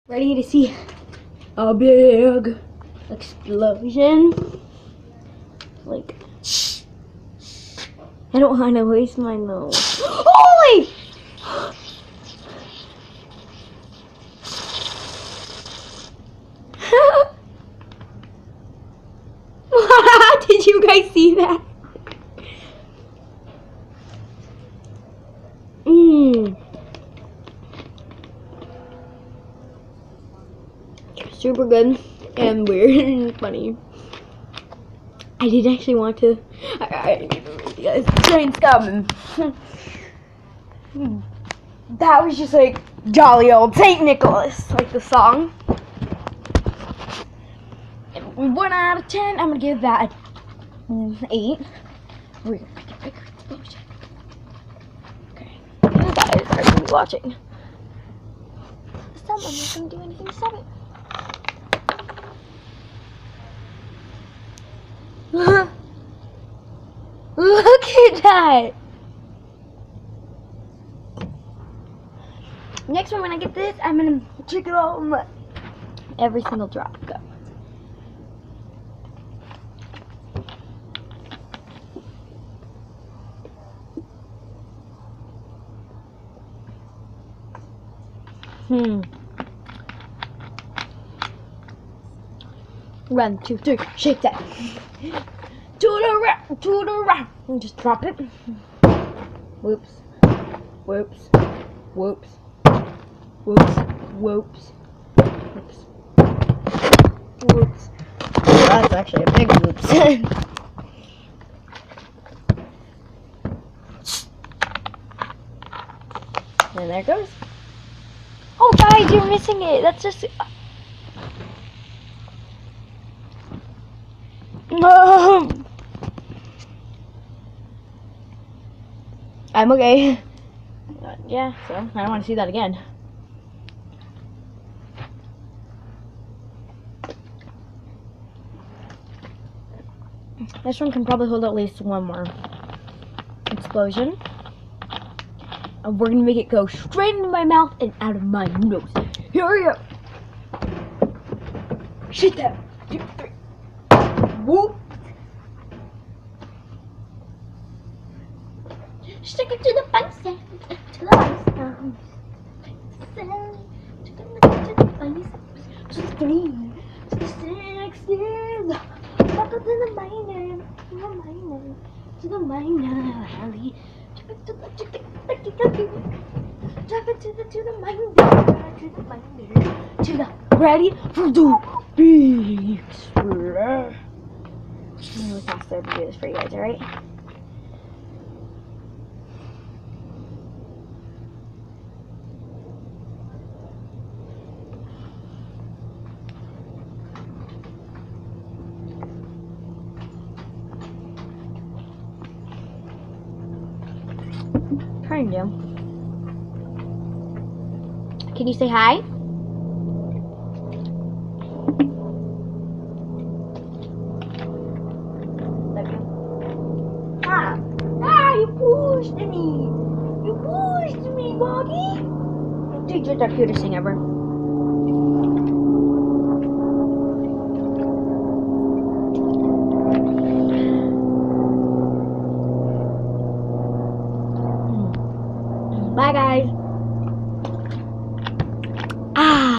Ready to see a big explosion? Like, I don't want to waste my nose. Holy! Did you guys see that? Super good and weird and funny. I didn't actually want to. I guys, giant scum. That was just like jolly old Saint Nicholas, like the song. And 1 out of 10, I'm gonna give that 8. We're gonna make a bigger explosion. Okay, you guys are gonna be watching. This time I'm not gonna do anything to stop it. Look at that! Next one, when I get this, I'm gonna check it all and let every single drop go. One, two, three, shake that. To the right, and just drop it. Whoops, whoops, whoops, whoops, whoops, whoops, whoops. Oh, that's actually a big whoops. And there it goes. Oh guys, you're missing it. That's just... No! I'm okay. Yeah, so I don't want to see that again. This one can probably hold at least one more explosion. And we're gonna make it go straight into my mouth and out of my nose. Here we go. Shit that. 2, 3. Whoop. Stick it to the bicep. To the bicep. To the bicep. To the green. To the sexes. Up to the minor. To the minor. To the minor. Alley. Drop it to the minor. To the ready for the big splash. I'm really faster to do this for you guys, alright? Kind of. Can you say hi? You pushed me! You pushed me, Bobby! Dude, you're the cutest thing ever.